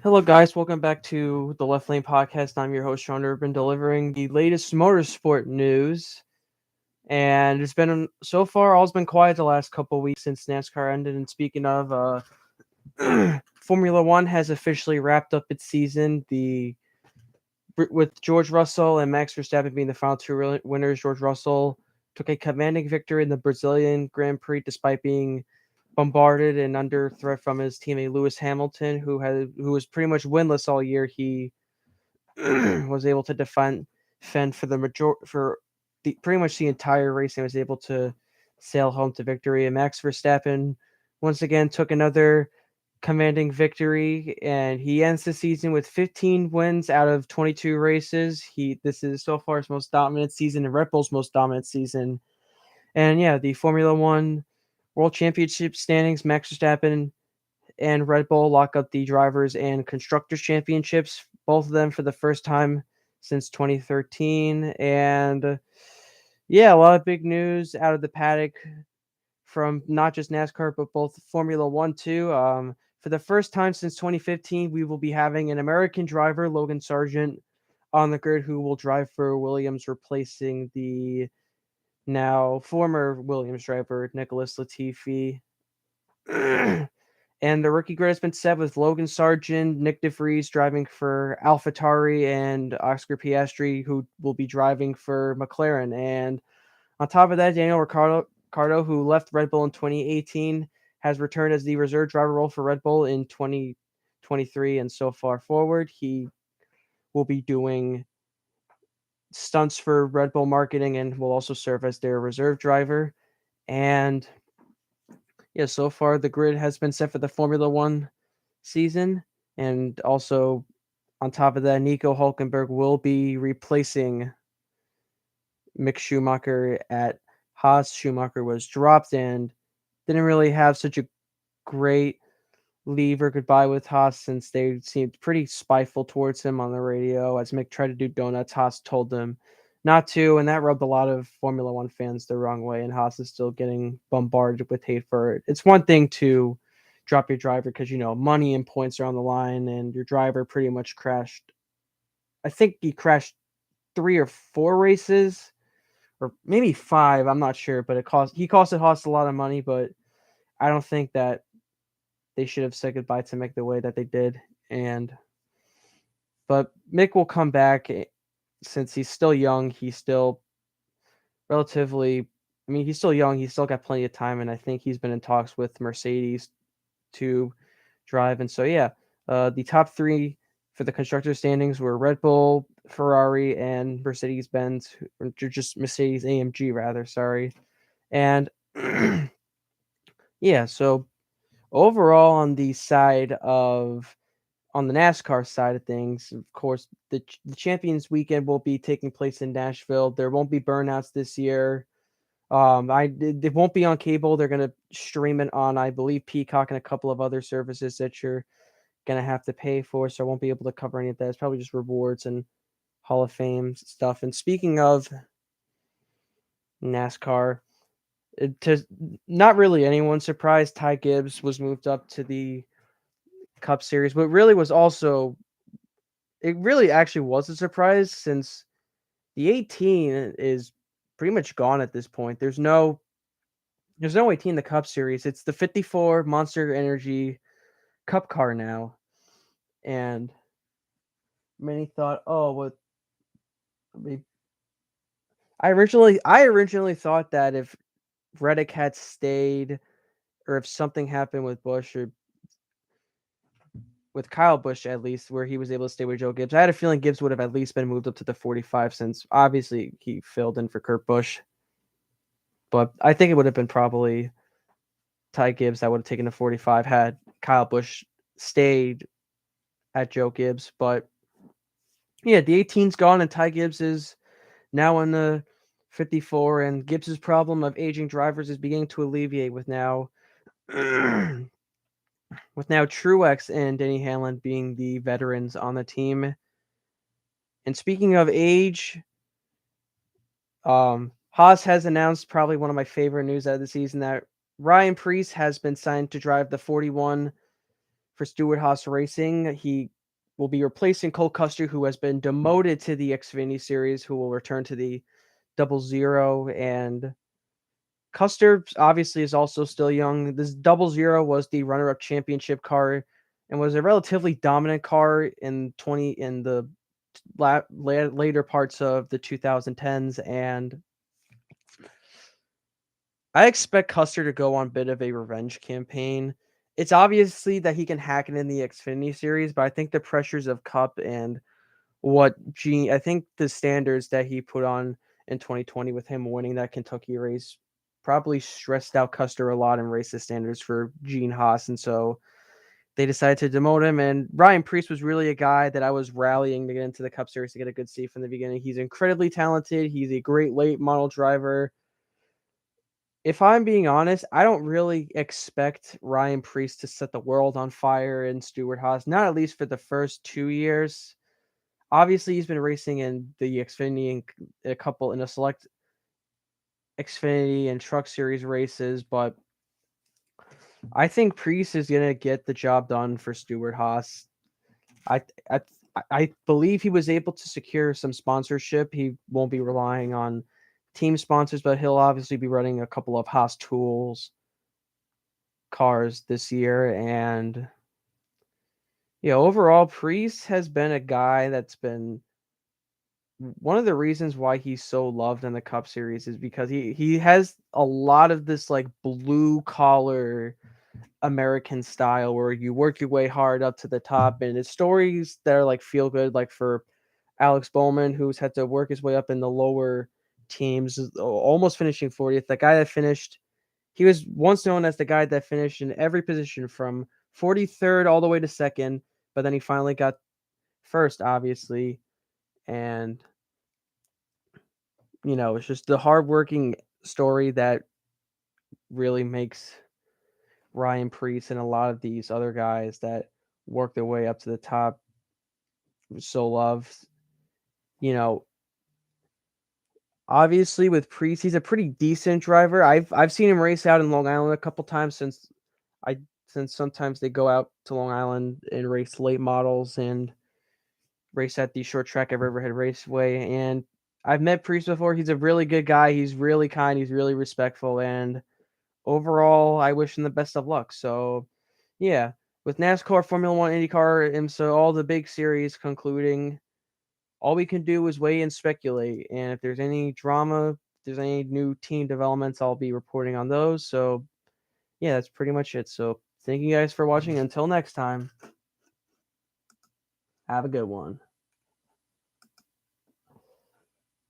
Hello, guys. Welcome back to the Left Lane Podcast. I'm your host, Sean Urban, delivering the latest motorsport news. And it's been so far, all's been quiet the last couple weeks since NASCAR ended. And speaking of, Formula One has officially wrapped up its season. With George Russell and Max Verstappen being the final two winners. George Russell took a commanding victory in the Brazilian Grand Prix, despite being bombarded and under threat from his teammate Lewis Hamilton, who was pretty much winless all year. He was able to defend for pretty much the entire race and was able to sail home to victory. And Max Verstappen once again took another commanding victory, and he ends the season with 15 wins out of 22 races. This is so far his most dominant season and Red Bull's most dominant season. And yeah, the Formula One World Championship standings, Max Verstappen and Red Bull lock up the drivers and constructors championships, both of them for the first time since 2013. And yeah, a lot of big news out of the paddock from not just NASCAR but both Formula One too. For the first time since 2015, we will be having an American driver, Logan Sargent, on the grid, who will drive for Williams, replacing the now former Williams driver Nicholas Latifi. And the rookie grid has been set with Logan Sargent, Nick DeVries driving for AlphaTauri, and Oscar Piastri, who will be driving for McLaren. And on top of that, Daniel Ricciardo, who left Red Bull in 2018, has returned as the reserve driver role for Red Bull in 2023. And so far forward, he will be doing stunts for Red Bull marketing and will also serve as their reserve driver. And yeah, so far the grid has been set for the Formula One season. And also, on top of that, Nico Hulkenberg will be replacing Mick Schumacher at Haas. Schumacher was dropped and didn't really have such a great leave or goodbye with Haas, since they seemed pretty spiteful towards him on the radio. As Mick tried to do donuts, Haas told them not to, and that rubbed a lot of Formula One fans the wrong way, and Haas is still getting bombarded with hate for it. It's one thing to drop your driver because, money and points are on the line, and your driver pretty much crashed. I think he crashed 3 or 4 races, or maybe 5. I'm not sure, but he costed Haas a lot of money. But I don't think that they should have said goodbye to Mick the way that they did. But Mick will come back, since he's still young. He's still relatively. I mean, he's still young. He's still got plenty of time, and I think he's been in talks with Mercedes to drive. And so yeah, the top three for the constructor standings were Red Bull, Ferrari, and Mercedes Benz, or just Mercedes AMG rather. Sorry. And yeah, so overall on the NASCAR side of things, of course, the Champions Weekend will be taking place in Nashville. There won't be burnouts this year. It won't be on cable. They're gonna stream it on, I believe, Peacock and a couple of other services that you're gonna have to pay for. So I won't be able to cover any of that. It's probably just rewards and Hall of Fame stuff. And speaking of NASCAR, to not really anyone's surprise, Ty Gibbs was moved up to the Cup Series, but it really actually was a surprise, since the 18 is pretty much gone at this point. There's no 18 in the Cup Series. It's the 54 Monster Energy Cup car now. And many thought, oh, what? I originally thought that if Reddick had stayed, or if something happened with Busch, or with Kyle Busch at least, where he was able to stay with Joe Gibbs, I had a feeling Gibbs would have at least been moved up to the 45, since obviously he filled in for Kurt Busch. But I think it would have been probably Ty Gibbs that would have taken the 45 had Kyle Busch stayed at Joe Gibbs. But yeah, the 18's gone, and Ty Gibbs is now in the 54, and Gibbs's problem of aging drivers is beginning to alleviate with now Truex and Denny Hamlin being the veterans on the team. And speaking of age, Haas has announced probably one of my favorite news out of the season, that Ryan Preece has been signed to drive the 41 for Stewart-Haas Racing. He will be replacing Cole Custer, who has been demoted to the Xfinity Series, who will return to the 00. And Custer obviously is also still young. This 00 was the runner-up championship car and was a relatively dominant car in the later parts of the 2010s. And I expect Custer to go on a bit of a revenge campaign. It's obviously that he can hack it in the Xfinity Series, but I think the pressures of Cup and I think the standards that he put on in 2020 with him winning that Kentucky race probably stressed out Custer a lot and raised the standards for Gene Haas. And so they decided to demote him. And Ryan Preece was really a guy that I was rallying to get into the Cup Series to get a good seat from the beginning. He's incredibly talented. He's a great late model driver. If I'm being honest, I don't really expect Ryan Preece to set the world on fire in Stewart-Haas, not at least for the first 2 years. Obviously, he's been racing in the Xfinity and in a select Xfinity and Truck Series races, but I think Preece is gonna get the job done for Stewart-Haas. I I I believe he was able to secure some sponsorship. He won't be relying on team sponsors, but he'll obviously be running a couple of Haas Tools cars this year. And overall, Preece has been a guy that's been one of the reasons why he's so loved in the Cup Series is because he has a lot of this like blue collar American style where you work your way hard up to the top, and it's stories that are like feel good, like for Alex Bowman, who's had to work his way up in the lower teams, almost finishing 40th. The guy that finished, he was once known as the guy that finished in every position from 43rd all the way to second, but then he finally got first, obviously. And it's just the hardworking story that really makes Ryan Preece and a lot of these other guys that work their way up to the top so loved. Obviously with Preece, he's a pretty decent driver. I've seen him race out in Long Island a couple times I since sometimes they go out to Long Island and race late models and race at the short track at Riverhead Raceway. And I've met Preece before. He's a really good guy. He's really kind. He's really respectful. And overall, I wish him the best of luck. So, yeah, with NASCAR, Formula One, IndyCar, and so all the big series concluding, all we can do is wait and speculate. And if there's any drama, if there's any new team developments, I'll be reporting on those. So, yeah, that's pretty much it. So, thank you guys for watching. Until next time, have a good one.